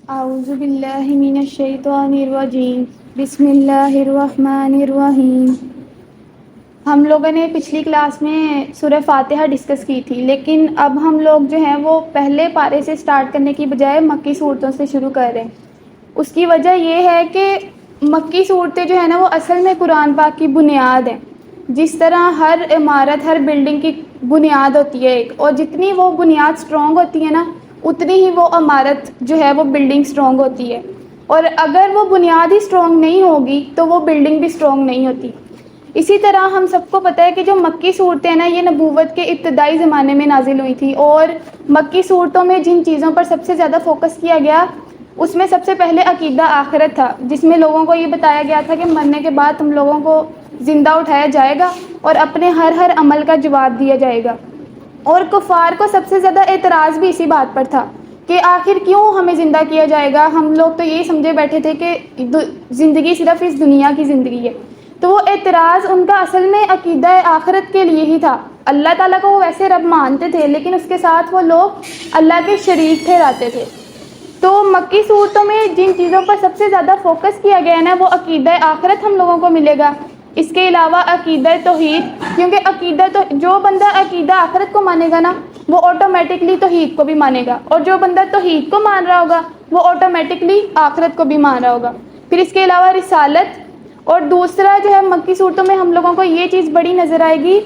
اعوذ باللہ من الشیطان الرجیم بسم اللہ الرحمن الرحیم۔ ہم لوگوں نے پچھلی کلاس میں سورہ فاتحہ ڈسکس کی تھی، لیکن اب ہم لوگ جو ہیں وہ پہلے پارے سے سٹارٹ کرنے کی بجائے مکی صورتوں سے شروع کر رہے ہیں۔ اس کی وجہ یہ ہے کہ مکی صورتیں جو ہیں نا وہ اصل میں قرآن پاک کی بنیاد ہیں۔ جس طرح ہر عمارت، ہر بلڈنگ کی بنیاد ہوتی ہے ایک، اور جتنی وہ بنیاد سٹرونگ ہوتی ہے نا اتنی ہی وہ عمارت جو ہے وہ بلڈنگ سٹرونگ ہوتی ہے، اور اگر وہ بنیاد ہی سٹرونگ نہیں ہوگی تو وہ بلڈنگ بھی سٹرونگ نہیں ہوتی۔ اسی طرح ہم سب کو پتہ ہے کہ جو مکی صورتیں ہیں نا یہ نبوت کے ابتدائی زمانے میں نازل ہوئی تھی، اور مکی صورتوں میں جن چیزوں پر سب سے زیادہ فوکس کیا گیا اس میں سب سے پہلے عقیدہ آخرت تھا، جس میں لوگوں کو یہ بتایا گیا تھا کہ مرنے کے بعد تم لوگوں کو زندہ اٹھایا جائے گا اور اپنے ہر عمل کا جواب دیا جائے گا۔ اور کفار کو سب سے زیادہ اعتراض بھی اسی بات پر تھا کہ آخر کیوں ہمیں زندہ کیا جائے گا، ہم لوگ تو یہی سمجھے بیٹھے تھے کہ زندگی صرف اس دنیا کی زندگی ہے۔ تو وہ اعتراض ان کا اصل میں عقیدہ آخرت کے لیے ہی تھا۔ اللہ تعالیٰ کو وہ ویسے رب مانتے تھے، لیکن اس کے ساتھ وہ لوگ اللہ کے شریک ٹھہراتے تھے۔ تو مکی صورتوں میں جن چیزوں پر سب سے زیادہ فوکس کیا گیا ہے نا وہ عقیدہ آخرت ہم لوگوں کو ملے گا، اس کے علاوہ عقیدہ توحید، کیونکہ جو بندہ عقیدہ آخرت کو مانے گا نا وہ آٹومیٹکلی توحید کو بھی مانے گا، اور جو بندہ توحید کو مان رہا ہوگا وہ آٹومیٹکلی آخرت کو بھی مان رہا ہوگا۔ پھر اس کے علاوہ رسالت، اور دوسرا جو ہے مکی صورتوں میں ہم لوگوں کو یہ چیز بڑی نظر آئے گی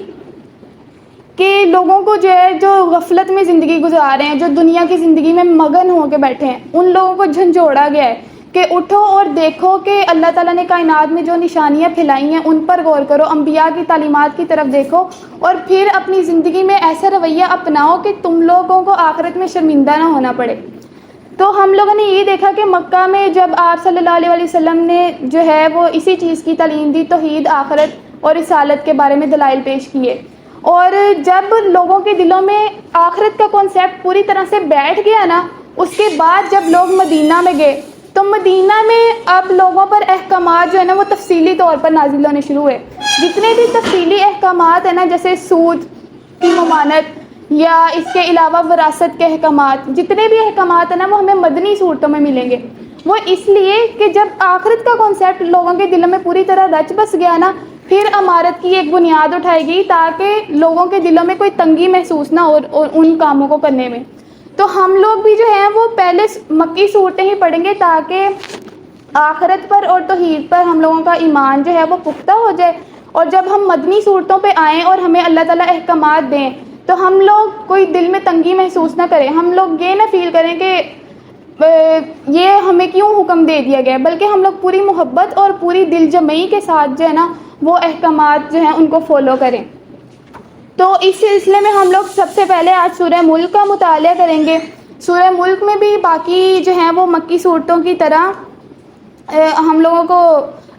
کہ لوگوں کو جو ہے جو غفلت میں زندگی گزار رہے ہیں، جو دنیا کی زندگی میں مگن ہو کے بیٹھے ہیں، ان لوگوں کو جھنجھوڑا گیا ہے کہ اٹھو اور دیکھو کہ اللہ تعالیٰ نے کائنات میں جو نشانیاں پھیلائی ہیں ان پر غور کرو، انبیاء کی تعلیمات کی طرف دیکھو، اور پھر اپنی زندگی میں ایسا رویہ اپناؤ کہ تم لوگوں کو آخرت میں شرمندہ نہ ہونا پڑے۔ تو ہم لوگوں نے یہ دیکھا کہ مکہ میں جب آپ صلی اللہ علیہ وسلم نے جو ہے وہ اسی چیز کی تعلیم دی، توحید، آخرت اور رسالت کے بارے میں دلائل پیش کیے، اور جب لوگوں کے دلوں میں آخرت کا کانسیپٹ پوری طرح سے بیٹھ گیا نا، اس کے بعد جب لوگ مدینہ میں گئے تو مدینہ میں اب لوگوں پر احکامات جو ہے نا وہ تفصیلی طور پر نازل ہونے شروع ہوئے۔ جتنے بھی تفصیلی احکامات ہیں نا، جیسے سود کی ممانعت یا اس کے علاوہ وراثت کے احکامات، جتنے بھی احکامات ہیں نا وہ ہمیں مدنی صورتوں میں ملیں گے۔ وہ اس لیے کہ جب آخرت کا کانسیپٹ لوگوں کے دلوں میں پوری طرح رچ بس گیا نا، پھر عمارت کی ایک بنیاد اٹھائے گی تاکہ لوگوں کے دلوں میں کوئی تنگی محسوس نہ ہو اور ان کاموں کو کرنے میں۔ تو ہم لوگ بھی جو ہیں وہ پہلے مکی صورتیں ہی پڑھیں گے تاکہ آخرت پر اور توحید پر ہم لوگوں کا ایمان جو ہے وہ پختہ ہو جائے، اور جب ہم مدنی صورتوں پہ آئیں اور ہمیں اللہ تعالیٰ احکامات دیں تو ہم لوگ کوئی دل میں تنگی محسوس نہ کریں، ہم لوگ یہ نہ فیل کریں کہ یہ ہمیں کیوں حکم دے دیا گیا، بلکہ ہم لوگ پوری محبت اور پوری دل جمعی کے ساتھ جو ہے نا وہ احکامات جو ہیں ان کو فالو کریں۔ تو اس سلسلے میں ہم لوگ سب سے پہلے آج سورہ ملک کا مطالعہ کریں گے۔ سورہ ملک میں بھی باقی جو ہیں وہ مکی صورتوں کی طرح ہم لوگوں کو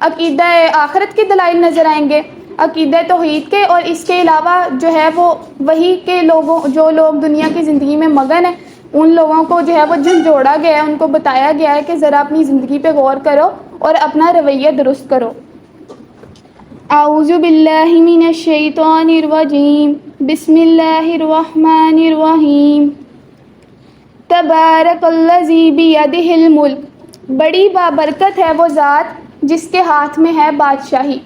عقیدہ آخرت کے دلائل نظر آئیں گے، عقیدہ توحید کے، اور اس کے علاوہ جو ہے وہ وہی کے لوگوں جو لوگ دنیا کی زندگی میں مگن ہیں ان لوگوں کو جو ہے وہ جھنجھوڑا گیا ہے، ان کو بتایا گیا ہے کہ ذرا اپنی زندگی پہ غور کرو اور اپنا رویہ درست کرو۔ اعوذ باللہ من الشیطان الرجیم بسم اللہ الرحمن الرحیم۔ تبارک الذی بیدہ الملک، بڑی بابرکت ہے وہ ذات جس کے ہاتھ میں ہے بادشاہی۔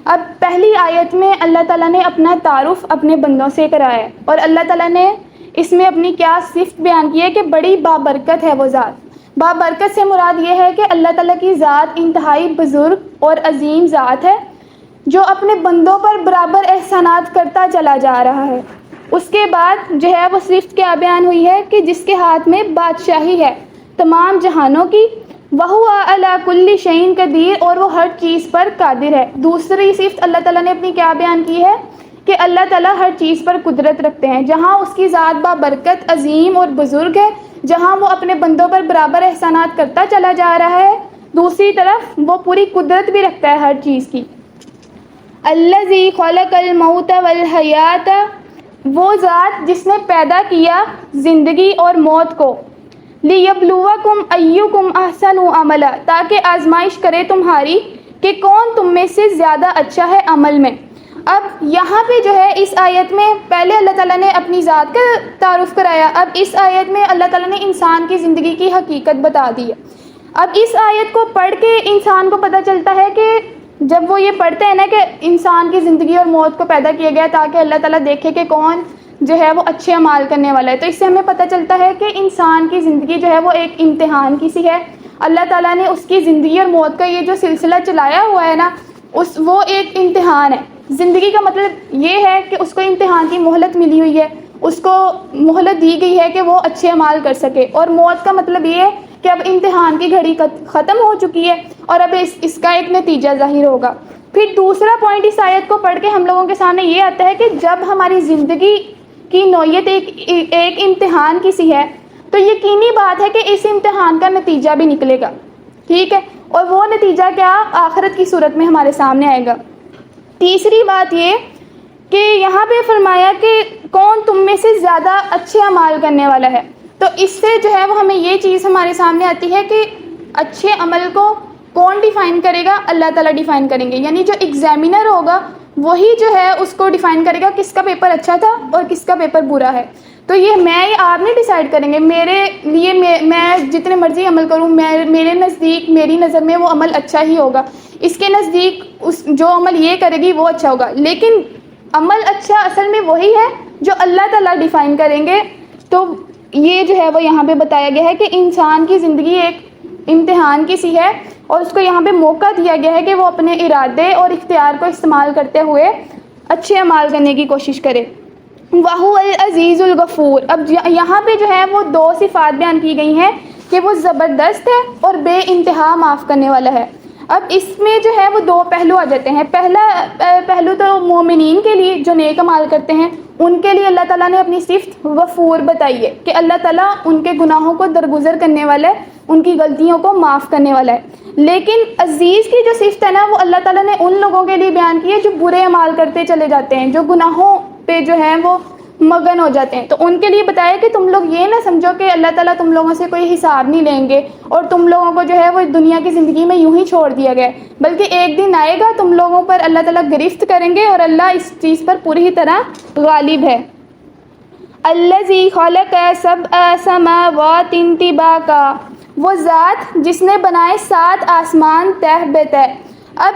اب پہلی آیت میں اللہ تعالیٰ نے اپنا تعارف اپنے بندوں سے کرایا ہے، اور اللہ تعالیٰ نے اس میں اپنی کیا صفت بیان کی ہے کہ بڑی بابرکت ہے وہ ذات۔ بابرکت سے مراد یہ ہے کہ اللہ تعالیٰ کی ذات انتہائی بزرگ اور عظیم ذات ہے جو اپنے بندوں پر برابر احسانات کرتا چلا جا رہا ہے۔ اس کے بعد جو ہے وہ صفت کیا بیان ہوئی ہے کہ جس کے ہاتھ میں بادشاہی ہے تمام جہانوں کی، وَهُوَ عَلَى كُلِّ شَيْءٍ قَدِيرٌ، اور وہ ہر چیز پر قادر ہے۔ دوسری صفت اللہ تعالیٰ نے اپنی کیا بیان کی ہے کہ اللہ تعالیٰ ہر چیز پر قدرت رکھتے ہیں۔ جہاں اس کی ذات بابرکت، عظیم اور بزرگ ہے، جہاں وہ اپنے بندوں پر برابر احسانات کرتا چلا جا رہا ہے، دوسری طرف وہ پوری قدرت بھی رکھتا ہے ہر چیز کی۔ الذی خلق الموت والحیات، وہ ذات جس نے پیدا کیا زندگی اور موت کو، لیبلوکم ایکم احسن عملا، تاکہ آزمائش کرے تمہاری کہ کون تم میں سے زیادہ اچھا ہے عمل میں۔ اب یہاں پہ جو ہے اس آیت میں پہلے اللہ تعالیٰ نے اپنی ذات کا تعارف کرایا، اب اس آیت میں اللہ تعالیٰ نے انسان کی زندگی کی حقیقت بتا دی ہے۔ اب اس آیت کو پڑھ کے انسان کو پتہ چلتا ہے کہ جب وہ یہ پڑھتے ہیں نا کہ انسان کی زندگی اور موت کو پیدا کیا گیا تاکہ اللہ تعالیٰ دیکھے کہ کون جو ہے وہ اچھے اعمال کرنے والا ہے، تو اس سے ہمیں پتہ چلتا ہے کہ انسان کی زندگی جو ہے وہ ایک امتحان کی سی ہے۔ اللہ تعالیٰ نے اس کی زندگی اور موت کا یہ جو سلسلہ چلایا ہوا ہے نا، وہ ایک امتحان ہے۔ زندگی کا مطلب یہ ہے کہ اس کو امتحان کی مہلت ملی ہوئی ہے، اس کو مہلت دی گئی ہے کہ وہ اچھے اعمال کر سکے، اور موت کا مطلب یہ ہے کہ اب امتحان کی گھڑی ختم ہو چکی ہے اور اب اس کا ایک نتیجہ ظاہر ہوگا۔ پھر دوسرا پوائنٹ اس آیت کو پڑھ کے ہم لوگوں کے سامنے یہ آتا ہے کہ جب ہماری زندگی کی نوعیت ایک امتحان کی سی ہے تو یقینی بات ہے کہ اس امتحان کا نتیجہ بھی نکلے گا، ٹھیک ہے، اور وہ نتیجہ کیا؟ آخرت کی صورت میں ہمارے سامنے آئے گا۔ تیسری بات یہ کہ یہاں پہ فرمایا کہ کون تم میں سے زیادہ اچھے اعمال کرنے والا ہے، تو اس سے جو ہے وہ ہمیں یہ چیز ہمارے سامنے آتی ہے کہ اچھے عمل کو کون ڈیفائن کرے گا؟ اللہ تعالیٰ ڈیفائن کریں گے، یعنی جو ایگزامینر ہوگا وہی جو ہے اس کو ڈیفائن کرے گا کس کا پیپر اچھا تھا اور کس کا پیپر برا ہے۔ تو یہ آپ نہیں ڈیسائیڈ کریں گے، میرے لیے میں جتنے مرضی عمل کروں، میرے نزدیک میری نظر میں وہ عمل اچھا ہی ہوگا، اس کے نزدیک جو عمل یہ کرے گی وہ اچھا ہوگا، لیکن عمل اچھا اصل میں وہی ہے جو اللہ تعالیٰ ڈیفائن کریں گے۔ تو یہ جو ہے وہ یہاں پہ بتایا گیا ہے کہ انسان کی زندگی ایک امتحان کی سی ہے اور اس کو یہاں پہ موقع دیا گیا ہے کہ وہ اپنے ارادے اور اختیار کو استعمال کرتے ہوئے اچھے اعمال کرنے کی کوشش کرے۔ وَهُوَ الْعَزِيزُ الْغَفُورُ، اب یہاں پہ جو ہے وہ دو صفات بیان کی گئی ہیں کہ وہ زبردست ہے اور بے انتہا معاف کرنے والا ہے۔ اب اس میں جو ہے وہ دو پہلو آ جاتے ہیں۔ پہلا پہلو تو مومنین کے لیے جو نیک اعمال کرتے ہیں ان کے لیے اللہ تعالیٰ نے اپنی صفت غفور بتائی ہے کہ اللہ تعالیٰ ان کے گناہوں کو درگزر کرنے والا ہے، ان کی غلطیوں کو معاف کرنے والا ہے۔ لیکن عزیز کی جو صفت ہے نا وہ اللہ تعالیٰ نے ان لوگوں کے لیے بیان کی ہے جو برے اعمال کرتے چلے جاتے ہیں، جو گناہوں پہ جو ہے وہ مگن ہو جاتے ہیں۔ تو ان کے لیے بتایا کہ تم لوگ یہ نہ سمجھو کہ اللہ تعالیٰ تم لوگوں سے کوئی حساب نہیں لیں گے اور تم لوگوں کو جو ہے وہ دنیا کی زندگی میں یوں ہی چھوڑ دیا گیا، بلکہ ایک دن آئے گا تم لوگوں پر اللہ تعالیٰ گرفت کریں گے اور اللہ اس چیز پر پوری طرح غالب ہے۔ الذی خلق سبع سماوات طباقا، وہ ذات جس نے بنائے 7 آسمان تہ بہ تہ۔ اب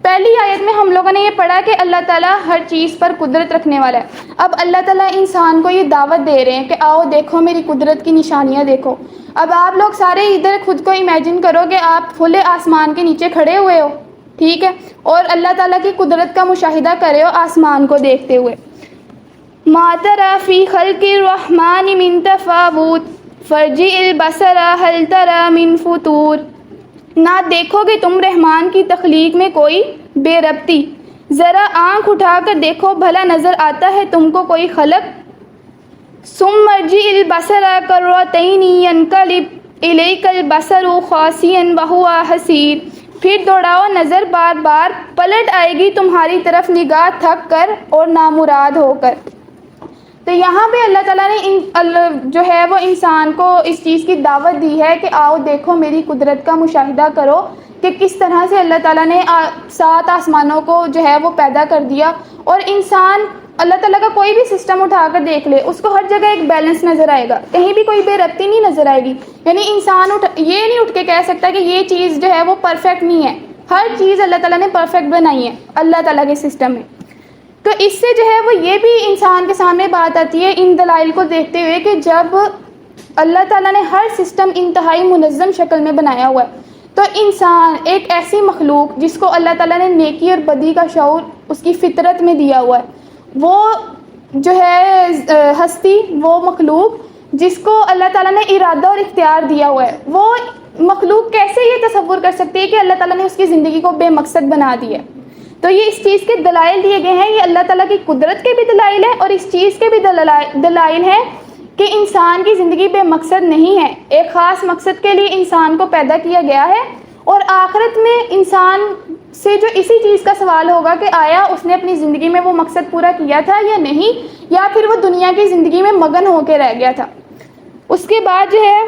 پہلی آیت میں ہم لوگوں نے یہ پڑھا کہ اللہ تعالیٰ ہر چیز پر قدرت رکھنے والا ہے۔ اب اللہ تعالیٰ انسان کو یہ دعوت دے رہے ہیں کہ آؤ دیکھو میری قدرت کی نشانیاں دیکھو۔ اب آپ لوگ سارے ادھر خود کو امیجن کرو کہ آپ کھلے آسمان کے نیچے کھڑے ہوئے ہو، ٹھیک ہے، اور اللہ تعالیٰ کی قدرت کا مشاہدہ کرے ہو آسمان کو دیکھتے ہوئے۔ ما تری فی خلق الرحمن من تفاوت فارجع البصر هل تری من فطور، نہ دیکھو گے تم رحمان کی تخلیق میں کوئی بے ربطی، ذرا آنکھ اٹھا کر دیکھو بھلا نظر آتا ہے تم کو کوئی خلق۔ ثم ارجع البصر کرتین ینقلب الیک البصر خاسئا وہو حسیر، پھر دوڑاؤ نظر بار بار پلٹ آئے گی تمہاری طرف نگاہ تھک کر اور نامراد ہو کر۔ تو یہاں پہ اللہ تعالیٰ نے جو ہے وہ انسان کو اس چیز کی دعوت دی ہے کہ آؤ دیکھو میری قدرت کا مشاہدہ کرو کہ کس طرح سے اللہ تعالیٰ نے 7 آسمانوں کو جو ہے وہ پیدا کر دیا، اور انسان اللہ تعالیٰ کا کوئی بھی سسٹم اٹھا کر دیکھ لے اس کو ہر جگہ ایک بیلنس نظر آئے گا، کہیں بھی کوئی بے ربطی نہیں نظر آئے گی۔ یعنی انسان یہ نہیں اٹھ کے کہہ سکتا کہ یہ چیز جو ہے وہ پرفیکٹ نہیں ہے، ہر چیز اللہ تعالیٰ نے پرفیکٹ بنائی ہے اللہ تعالیٰ کے سسٹم میں۔ تو اس سے جو ہے وہ یہ بھی انسان کے سامنے بات آتی ہے ان دلائل کو دیکھتے ہوئے کہ جب اللہ تعالیٰ نے ہر سسٹم انتہائی منظم شکل میں بنایا ہوا ہے تو انسان ایک ایسی مخلوق جس کو اللہ تعالیٰ نے نیکی اور بدی کا شعور اس کی فطرت میں دیا ہوا ہے، وہ جو ہے ہستی، وہ مخلوق جس کو اللہ تعالیٰ نے ارادہ اور اختیار دیا ہوا ہے، وہ مخلوق کیسے یہ تصور کر سکتی ہے کہ اللہ تعالیٰ نے اس کی زندگی کو بے مقصد بنا دیا؟ تو یہ اس چیز کے دلائل دیے گئے ہیں، یہ اللہ تعالیٰ کی قدرت کے بھی دلائل ہیں اور اس چیز کے بھی دلائل ہیں کہ انسان کی زندگی بے مقصد نہیں ہے، ایک خاص مقصد کے لیے انسان کو پیدا کیا گیا ہے، اور آخرت میں انسان سے جو اسی چیز کا سوال ہوگا کہ آیا اس نے اپنی زندگی میں وہ مقصد پورا کیا تھا یا نہیں، یا پھر وہ دنیا کی زندگی میں مگن ہو کے رہ گیا تھا۔ اس کے بعد جو ہے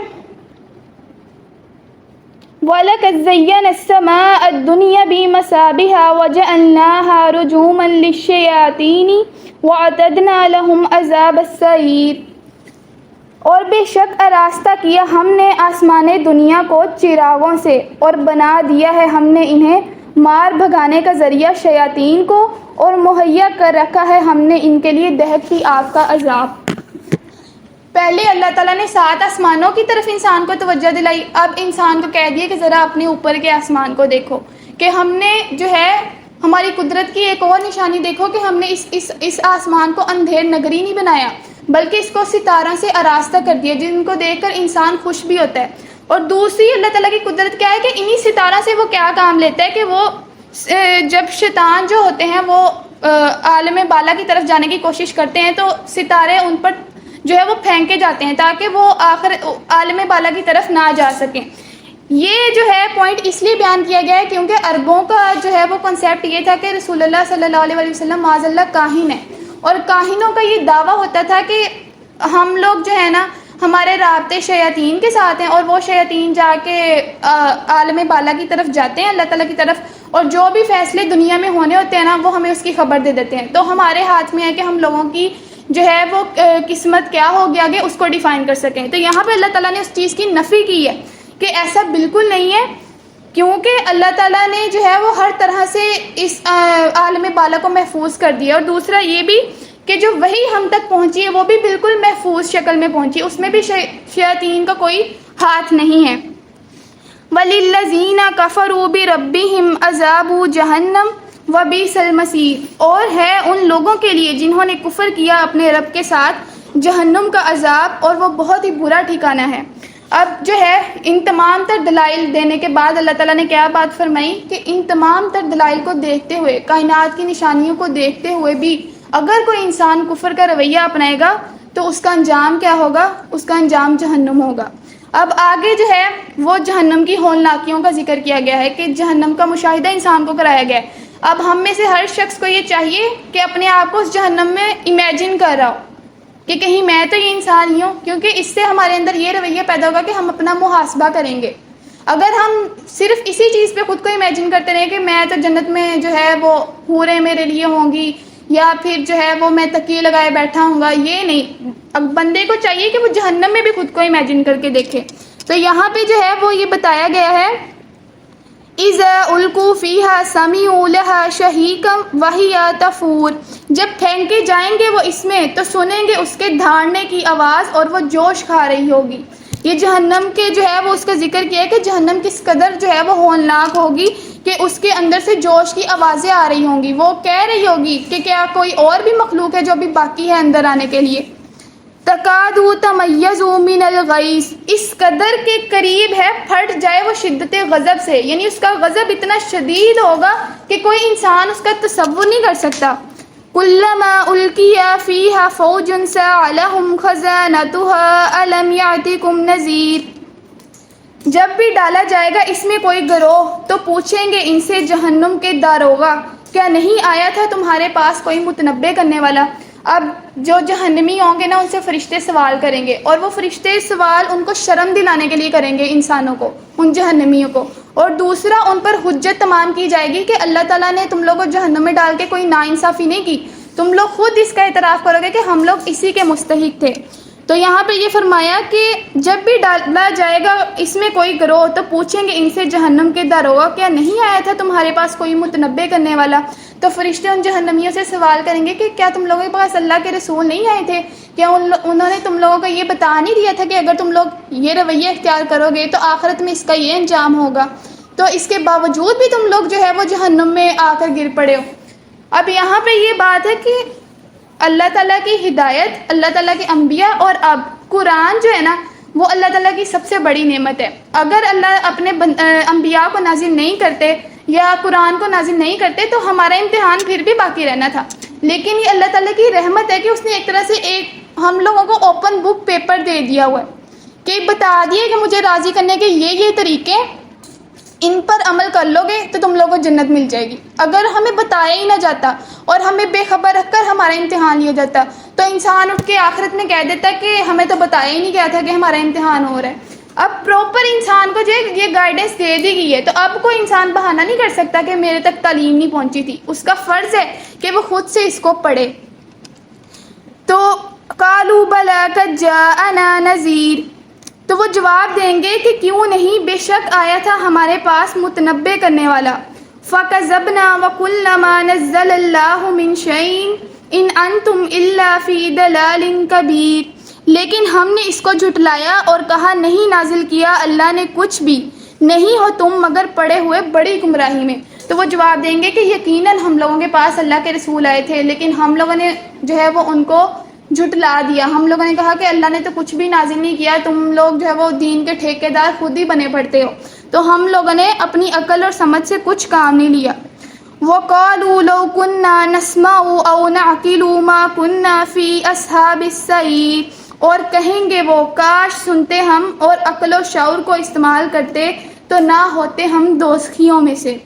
وَلَقَدْ زَيَّنَا السَّمَاءَ الدُّنْيَا بِمَصَابِيحَ وَجَعَلْنَاهَا رُجُومًا لِلشَّيَاطِينِ وَأَعْتَدْنَا لَهُمْ عَذَابَ السَّعِيرِ۔ اور بے شک آراستہ کیا ہم نے آسمان دنیا کو چراغوں سے، اور بنا دیا ہے ہم نے انہیں مار بھگانے کا ذریعہ شیاطین کو، اور مہیا کر رکھا ہے ہم نے ان کے لیے دہکتی آگ کا عذاب۔ پہلے اللہ تعالیٰ نے 7 آسمانوں کی طرف انسان کو توجہ دلائی، اب انسان کو کہہ دیا کہ ذرا اپنے اوپر کے آسمان کو دیکھو، کہ ہم نے جو ہے ہماری قدرت کی ایک اور نشانی دیکھو کہ ہم نے اس آسمان کو اندھیر نگری نہیں بنایا، بلکہ اس کو ستاروں سے آراستہ کر دیا جن کو دیکھ کر انسان خوش بھی ہوتا ہے۔ اور دوسری اللہ تعالیٰ کی قدرت کیا ہے کہ انہی ستاروں سے وہ کیا کام لیتا ہے کہ وہ جب شیطان جو ہوتے ہیں وہ عالم بالا کی طرف جانے کی کوشش کرتے ہیں تو ستارے ان پر جو ہے وہ پھینکے جاتے ہیں تاکہ وہ آخر عالم بالا کی طرف نہ جا سکیں۔ یہ جو ہے پوائنٹ اس لیے بیان کیا گیا ہے کیونکہ عربوں کا جو ہے وہ کنسیپٹ یہ تھا کہ رسول اللہ صلی اللہ علیہ وسلم معاذ اللہ کاہن ہے، اور کاہنوں کا یہ دعویٰ ہوتا تھا کہ ہم لوگ جو ہے نا ہمارے رابطے شیاطین کے ساتھ ہیں، اور وہ شیاطین جا کے عالم بالا کی طرف جاتے ہیں اللہ تعالیٰ کی طرف، اور جو بھی فیصلے دنیا میں ہونے ہوتے ہیں نا وہ ہمیں اس کی خبر دے دیتے ہیں۔ تو ہمارے ہاتھ میں ہے کہ ہم لوگوں کی جو ہے وہ قسمت کیا ہوگی آگے اس کو ڈیفائن کر سکیں۔ تو یہاں پہ اللہ تعالیٰ نے اس چیز کی نفی کی ہے کہ ایسا بالکل نہیں ہے، کیونکہ اللہ تعالیٰ نے جو ہے وہ ہر طرح سے اس عالم بالا کو محفوظ کر دیا، اور دوسرا یہ بھی کہ جو وحی ہم تک پہنچی ہے وہ بھی بالکل محفوظ شکل میں پہنچی، اس میں بھی شیاطین کا کوئی ہاتھ نہیں ہے۔ وَلِلَّذِينَ كَفَرُوا بِرَبِّهِمْ عَذَابُ جَهَنَّمَ وَبِئْسَ الْمَصِيرُ، اور ہے ان لوگوں کے لیے جنہوں نے کفر کیا اپنے رب کے ساتھ جہنم کا عذاب، اور وہ بہت ہی برا ٹھکانہ ہے۔ اب جو ہے ان تمام تر دلائل دینے کے بعد اللہ تعالیٰ نے کیا بات فرمائی کہ ان تمام تر دلائل کو دیکھتے ہوئے، کائنات کی نشانیوں کو دیکھتے ہوئے بھی اگر کوئی انسان کفر کا رویہ اپنائے گا تو اس کا انجام کیا ہوگا؟ اس کا انجام جہنم ہوگا۔ اب آگے جو ہے وہ جہنم کی ہولناکیوں کا ذکر کیا گیا ہے کہ جہنم کا مشاہدہ انسان کو کرایا گیا ہے۔ اب ہم میں سے ہر شخص کو یہ چاہیے کہ اپنے آپ کو اس جہنم میں امیجن کر رہا ہو کہ کہیں میں تو یہ انسان ہی ہوں، کیونکہ اس سے ہمارے اندر یہ رویہ پیدا ہوگا کہ ہم اپنا محاسبہ کریں گے۔ اگر ہم صرف اسی چیز پہ خود کو امیجن کرتے رہیں کہ میں تو جنت میں جو ہے وہ حوریں میرے لیے ہوں گی، یا پھر جو ہے وہ میں تکیے لگائے بیٹھا ہوں گا، یہ نہیں، اب بندے کو چاہیے کہ وہ جہنم میں بھی خود کو امیجن کر کے دیکھے۔ تو یہاں پہ جو ہے وہ یہ بتایا گیا ہے اِذَا أُلْقُوا فِيهَا سَمِعُوا لَهَا شَهِيقًا وَهِيَ تَفُورُ، جب پھینکے جائیں گے وہ اس میں تو سنیں گے اس کے دھاڑنے کی آواز اور وہ جوش کھا رہی ہوگی۔ یہ جہنم کے جو ہے وہ اس کا ذکر کیا ہے کہ جہنم کس قدر جو ہے وہ ہولناک ہوگی کہ اس کے اندر سے جوش کی آوازیں آ رہی ہوں گی، وہ کہہ رہی ہوگی کہ کیا کوئی اور بھی مخلوق ہے جو بھی باقی ہے اندر آنے کے لیے۔ تکاد تمیز من الغیظ، اس قدر کے قریب ہے پھٹ جائے وہ شدت غضب سے، یعنی اس کا غضب اتنا شدید ہوگا کہ کوئی انسان اس کا تصور نہیں کر سکتا۔ کلما القی فیہا فوج سألہم خزانتها الم یأتکم نذیر، جب بھی ڈالا جائے گا اس میں کوئی گروہ تو پوچھیں گے ان سے جہنم کے داروغہ، کیا نہیں آیا تھا تمہارے پاس کوئی متنبع کرنے والا؟ اب جو جہنمی ہوں گے نا ان سے فرشتے سوال کریں گے، اور وہ فرشتے سوال ان کو شرم دلانے کے لیے کریں گے انسانوں کو، ان جہنمیوں کو، اور دوسرا ان پر حجت تمام کی جائے گی کہ اللہ تعالیٰ نے تم لوگوں کو جہنم میں ڈال کے کوئی ناانصافی نہیں کی، تم لوگ خود اس کا اعتراف کرو گے کہ ہم لوگ اسی کے مستحق تھے۔ تو یہاں پہ یہ فرمایا کہ جب بھی ڈالا جائے گا اس میں کوئی گروہ تو پوچھیں گے ان سے جہنم کے داروغہ، کیا نہیں آیا تھا تمہارے پاس کوئی متنبع کرنے والا؟ تو فرشتے ان جہنمیوں سے سوال کریں گے کہ کیا تم لوگوں کے پاس اللہ کے رسول نہیں آئے تھے؟ کیا انہوں نے تم لوگوں کو یہ بتا نہیں دیا تھا کہ اگر تم لوگ یہ رویہ اختیار کرو گے تو آخرت میں اس کا یہ انجام ہوگا؟ تو اس کے باوجود بھی تم لوگ جو ہے وہ جہنم میں آ کر گر پڑے ہو۔ اب یہاں پہ یہ بات ہے کہ اللہ تعالیٰ کی ہدایت، اللہ تعالیٰ کے انبیاء، اور اب قرآن جو ہے نا وہ اللہ تعالیٰ کی سب سے بڑی نعمت ہے۔ اگر اللہ اپنے انبیاء کو نازل نہیں کرتے یا قرآن کو نازل نہیں کرتے تو ہمارا امتحان پھر بھی باقی رہنا تھا، لیکن یہ اللہ تعالیٰ کی رحمت ہے کہ اس نے ایک طرح سے ہم لوگوں کو اوپن بک پیپر دے دیا ہوا ہے کہ بتا دیے کہ مجھے راضی کرنے کے یہ طریقے، ان پر عمل کر لو گے تو تم لوگوں کو جنت مل جائے گی۔ اگر ہمیں بتایا ہی نہ جاتا اور ہمیں بے خبر رکھ کر ہمارا امتحان لیا جاتا تو انسان اٹھ کے آخرت میں کہہ دیتا کہ ہمیں تو بتایا ہی نہیں گیا تھا کہ ہمارا امتحان ہو رہا ہے۔ اب پراپر انسان کو جو ہے یہ گائیڈنس دے دی گئی ہے، تو اب کوئی انسان بہانہ نہیں کر سکتا کہ میرے تک تعلیم نہیں پہنچی تھی، اس کا فرض ہے کہ وہ خود سے اس کو پڑھے۔ تو قالوا بلی قد جاءنا نذیر، تو وہ جواب دیں گے کہ کیوں نہیں، بے شک آیا تھا ہمارے پاس متنبع کرنے والا۔ فَكَذَّبْنَا وَقُلْنَا مَا نَزَّلَ اللَّهُ مِن شَيْءٍ إِنْ أَنْتُمْ إِلَّا فِي ضَلَالٍ كَبِيرٍ، لیکن ہم نے اس کو جھٹلایا اور کہا نہیں نازل کیا اللہ نے کچھ بھی، نہیں ہو تم مگر پڑے ہوئے بڑی گمراہی میں۔ تو وہ جواب دیں گے کہ یقیناً ہم لوگوں کے پاس اللہ کے رسول آئے تھے، لیکن ہم لوگوں نے جو ہے وہ ان کو جھٹلا دیا، ہم لوگوں نے کہا کہ اللہ نے تو کچھ بھی نازل نہیں کیا، تم لوگ جو ہے وہ دین کے ٹھیکیدار خود ہی بنے پڑتے ہو۔ تو ہم لوگوں نے اپنی عقل اور سمجھ سے کچھ کام نہیں لیا۔ وَقَالُوا لَوْ كُنَّا نَسْمَعُ أَوْ نَعْقِلُ مَا كُنَّا فِي أَصْحَابِ السَّعِيرِ، اور کہیں گے وہ کاش سنتے ہم اور عقل و شعور کو استعمال کرتے تو نہ ہوتے ہم دوزخیوں میں سے۔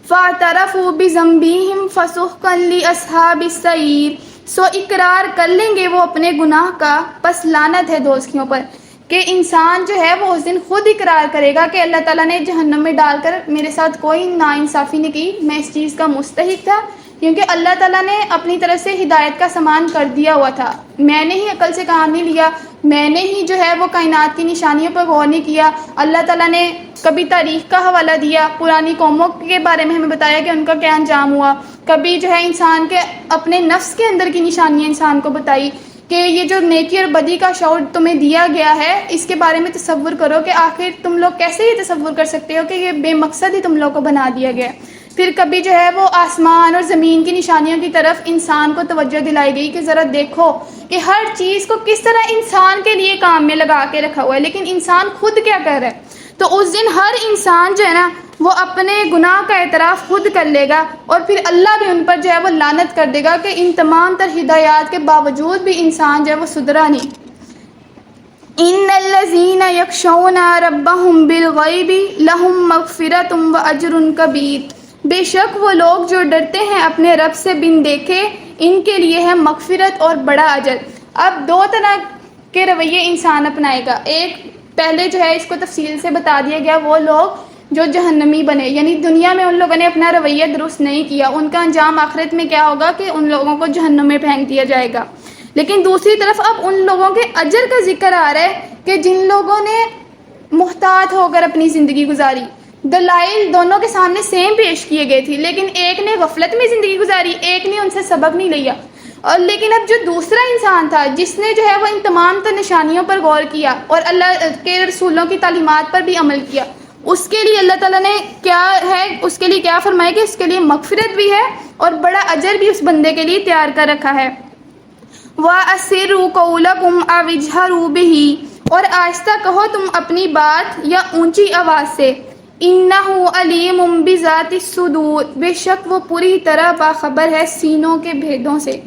فَاعْتَرَفُوا بِذَنبِهِمْ فَسُحْقًا لِأَصْحَابِ السَّعِيرِ، سو اقرار کر لیں گے وہ اپنے گناہ کا، پس لعنت ہے دوزخیوں پر۔ کہ انسان جو ہے وہ اس دن خود اقرار کرے گا کہ اللہ تعالیٰ نے جہنم میں ڈال کر میرے ساتھ کوئی ناانصافی نہیں کی، میں اس چیز کا مستحق تھا، کیونکہ اللہ تعالیٰ نے اپنی طرف سے ہدایت کا سامان کر دیا ہوا تھا، میں نے ہی عقل سے کام نہیں لیا، میں نے ہی جو ہے وہ کائنات کی نشانیوں پر غور نہیں کیا۔ اللہ تعالیٰ نے کبھی تاریخ کا حوالہ دیا، پرانی قوموں کے بارے میں ہمیں بتایا کہ ان کا کیا انجام ہوا، کبھی جو ہے انسان کے اپنے نفس کے اندر کی نشانیاں انسان کو بتائی کہ یہ جو نیکی اور بدی کا شعور تمہیں دیا گیا ہے، اس کے بارے میں تصور کرو کہ آخر تم لوگ کیسے یہ تصور کر سکتے ہو کہ یہ بے مقصد ہی تم لوگ کو بنا دیا گیا۔ پھر کبھی جو ہے وہ آسمان اور زمین کی نشانیوں کی طرف انسان کو توجہ دلائی گئی کہ ذرا دیکھو کہ ہر چیز کو کس طرح انسان کے لیے کام میں لگا کے رکھا ہوا ہے، لیکن انسان خود کیا کر رہا ہے۔ تو اس دن ہر انسان جو ہے نا وہ اپنے گناہ کا اعتراف خود کر لے گا، اور پھر اللہ بھی ان پر جو ہے وہ لعنت کر دے گا کہ ان تمام تر ہدایات کے باوجود بھی انسان جو ہے وہ سدھرا نہیں۔ ان الذین یخشون ربهم بالغیب لهم مغفرۃ واجر کبیر، بے شک وہ لوگ جو ڈرتے ہیں اپنے رب سے بن دیکھے، ان کے لیے ہے مغفرت اور بڑا اجر۔ اب دو طرح کے رویے انسان اپنائے گا، ایک پہلے جو ہے اس کو تفصیل سے بتا دیا گیا، وہ لوگ جو جہنمی بنے، یعنی دنیا میں ان لوگوں نے اپنا رویہ درست نہیں کیا، ان کا انجام آخرت میں کیا ہوگا کہ ان لوگوں کو جہنم میں پھینک دیا جائے گا۔ لیکن دوسری طرف اب ان لوگوں کے اجر کا ذکر آ رہا ہے کہ جن لوگوں نے محتاط ہو کر اپنی زندگی گزاری، دلائل دونوں کے سامنے سیم پیش کیے گئے تھے، لیکن ایک نے غفلت میں زندگی گزاری، ایک نے ان سے سبق نہیں لیا۔ اور لیکن اب جو دوسرا انسان تھا جس نے جو ہے وہ ان تمام تر نشانیوں پر غور کیا اور اللہ کے رسولوں کی تعلیمات پر بھی عمل کیا، اس کے لیے اللہ تعالیٰ نے کیا ہے، اس کے لیے کیا فرمایا کہ اس کے لیے مغفرت بھی ہے اور بڑا اجر بھی اس بندے کے لیے تیار کر رکھا ہے۔ وَأَسِرُّوا قَوْلَكُمْ أَوِ اجْهَرُوا بِهِ، اور آہستہ کہو تم اپنی بات یا اونچی آواز سے، إِنَّهُ عَلِيمٌ بِذَاتِ الصُّدُورِ، بے شک وہ پوری طرح باخبر ہے سینوں کے بھیدوں سے۔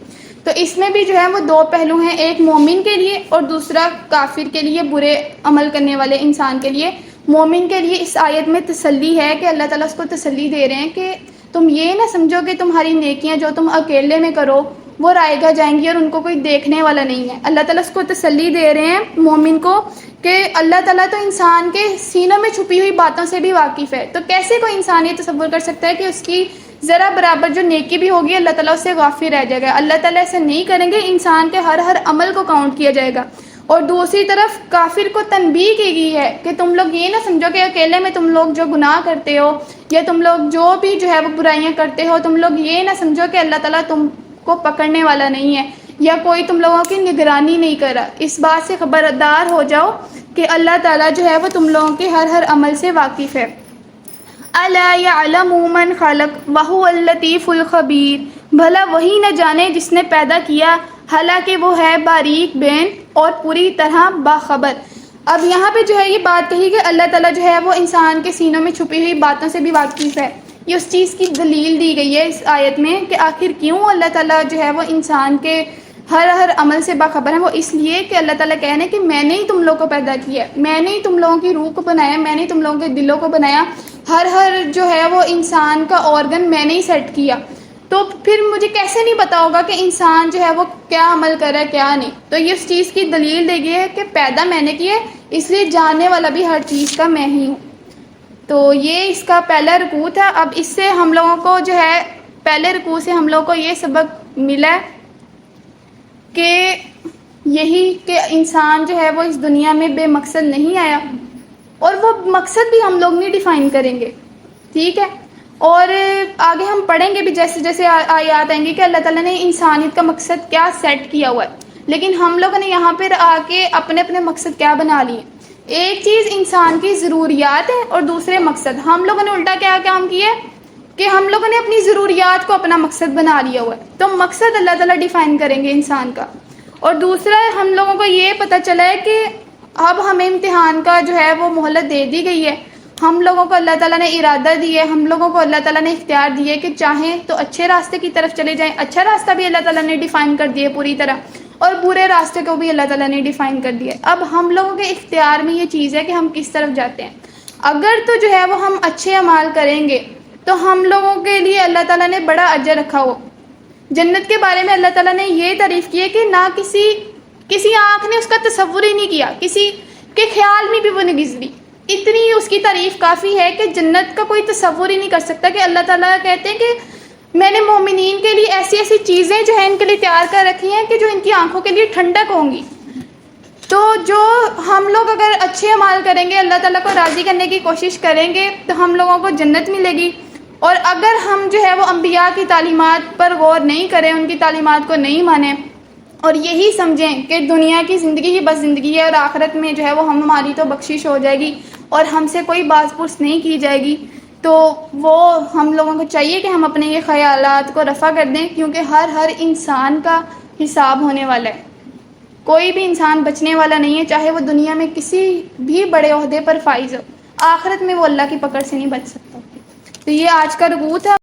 تو اس میں بھی جو ہے وہ دو پہلو ہیں، ایک مومن کے لیے اور دوسرا کافر کے لیے، برے عمل کرنے والے انسان کے لیے۔ مومن کے لیے اس آیت میں تسلی ہے کہ اللہ تعالیٰ اس کو تسلی دے رہے ہیں کہ تم یہ نہ سمجھو کہ تمہاری نیکیاں جو تم اکیلے میں کرو وہ رائگاں جائیں گی اور ان کو کوئی دیکھنے والا نہیں ہے۔ اللہ تعالیٰ اس کو تسلی دے رہے ہیں مومن کو کہ اللہ تعالیٰ تو انسان کے سینوں میں چھپی ہوئی باتوں سے بھی واقف ہے۔ تو کیسے کوئی انسان یہ تصور کر سکتا ہے کہ اس کی ذرا برابر جو نیکی بھی ہوگی اللہ تعالیٰ اس سے غافل رہ جائے گا؟ اللہ تعالیٰ ایسا نہیں کریں گے، انسان کے ہر عمل کو کاؤنٹ کیا جائے گا۔ اور دوسری طرف کافر کو تنبیہ کی گئی ہے کہ تم لوگ یہ نہ سمجھو کہ اکیلے میں تم لوگ جو گناہ کرتے ہو یا تم لوگ جو بھی جو ہے وہ برائیاں کرتے ہو، تم لوگ یہ نہ سمجھو کہ اللہ تعالیٰ تم کو پکڑنے والا نہیں ہے یا کوئی تم لوگوں کی نگرانی نہیں کر رہا۔ اس بات سے خبردار ہو جاؤ کہ اللہ تعالیٰ جو ہے وہ تم لوگوں کے ہر عمل سے واقف ہے۔ الا یعلم من خلق وهو اللطیف الخبیر، بھلا وہی نہ جانے جس نے پیدا کیا، حالانکہ وہ ہے باریک بین اور پوری طرح باخبر۔ اب یہاں پہ جو ہے یہ بات کہی کہ اللہ تعالیٰ جو ہے وہ انسان کے سینوں میں چھپی ہوئی باتوں سے بھی واقف ہے، یہ اس چیز کی دلیل دی گئی ہے اس آیت میں کہ آخر کیوں اللہ تعالیٰ جو ہے وہ انسان کے ہر عمل سے باخبر ہے۔ وہ اس لیے کہ اللہ تعالیٰ کہنے کہ میں نے ہی تم لوگوں کو پیدا کیا، میں نے ہی تم لوگوں کی روح کو بنایا، میں نے ہی تم لوگوں کے دلوں کو بنایا، ہر جو ہے وہ انسان کا آرگن میں نے ہی سیٹ کیا۔ تو پھر مجھے کیسے نہیں پتا ہوگا کہ انسان جو ہے وہ کیا عمل کر رہا ہے کیا نہیں. تو یہ اس چیز کی دلیل دے گی ہے کہ پیدا میں نے کی ہے، اس لیے جاننے والا بھی ہر چیز کا میں ہی ہوں. تو یہ اس کا پہلا رکوع تھا. اب اس سے ہم لوگوں کو جو ہے پہلے رکوع سے ہم لوگوں کو یہ سبق ملا کہ یہی کہ انسان جو ہے وہ اس دنیا میں بے مقصد نہیں آیا، اور وہ مقصد بھی ہم لوگ نہیں ڈیفائن کریں گے. ٹھیک ہے، اور آگے ہم پڑھیں گے بھی جیسے جیسے آیات آئیں گی کہ اللہ تعالیٰ نے انسانیت کا مقصد کیا سیٹ کیا ہوا ہے، لیکن ہم لوگوں نے یہاں پر آ کے اپنے اپنے مقصد کیا بنا لیے. ایک چیز انسان کی ضروریات ہے اور دوسرے مقصد. ہم لوگوں نے الٹا کیا کام کیا ہے کہ ہم لوگوں نے اپنی ضروریات کو اپنا مقصد بنا لیا ہوا ہے. تو مقصد اللہ تعالیٰ ڈیفائن کریں گے انسان کا. اور دوسرا ہم لوگوں کو یہ پتہ چلا ہے کہ اب ہمیں امتحان کا جو ہے وہ مہلت دے دی گئی ہے. ہم لوگوں کو اللہ تعالیٰ نے ارادہ دی ہے، ہم لوگوں کو اللہ تعالیٰ نے اختیار دی ہے کہ چاہیں تو اچھے راستے کی طرف چلے جائیں. اچھا راستہ بھی اللہ تعالیٰ نے ڈیفائن کر دیا ہے پوری طرح، اور برے راستے کو بھی اللہ تعالیٰ نے ڈیفائن کر دیا ہے. اب ہم لوگوں کے اختیار میں یہ چیز ہے کہ ہم کس طرف جاتے ہیں. اگر تو جو ہے وہ ہم اچھے اعمال کریں گے تو ہم لوگوں کے لیے اللہ تعالیٰ نے بڑا اجر رکھا ہو. جنت کے بارے میں اللہ تعالیٰ نے یہ تعریف کی ہے کہ نہ کسی آنکھ نے اس کا تصور ہی نہیں کیا، کسی کے خیال میں بھی وہ نہیں گزری. اتنی اس کی تعریف کافی ہے کہ جنت کا کوئی تصور ہی نہیں کر سکتا. کہ اللہ تعالیٰ کہتے ہیں کہ میں نے مومنین کے لیے ایسی ایسی چیزیں جو ہیں ان کے لیے تیار کر رکھی ہیں کہ جو ان کی آنکھوں کے لیے ٹھنڈک ہوں گی. تو جو ہم لوگ اگر اچھے اعمال کریں گے، اللہ تعالیٰ کو راضی کرنے کی کوشش کریں گے، تو ہم لوگوں کو جنت ملے گی. اور اگر ہم جو ہے وہ انبیاء کی تعلیمات پر غور نہیں کریں، ان کی تعلیمات کو نہیں مانیں اور یہی سمجھیں کہ دنیا کی زندگی ہی بس زندگی ہے اور آخرت میں جو ہے وہ ہماری تو بخشش ہو جائے گی اور ہم سے کوئی باز پرس نہیں کی جائے گی، تو وہ ہم لوگوں کو چاہیے کہ ہم اپنے یہ خیالات کو رفع کر دیں. کیونکہ ہر انسان کا حساب ہونے والا ہے. کوئی بھی انسان بچنے والا نہیں ہے، چاہے وہ دنیا میں کسی بھی بڑے عہدے پر فائز ہو، آخرت میں وہ اللہ کی پکڑ سے نہیں بچ سکتا. تو یہ آج کا رکوع تھا.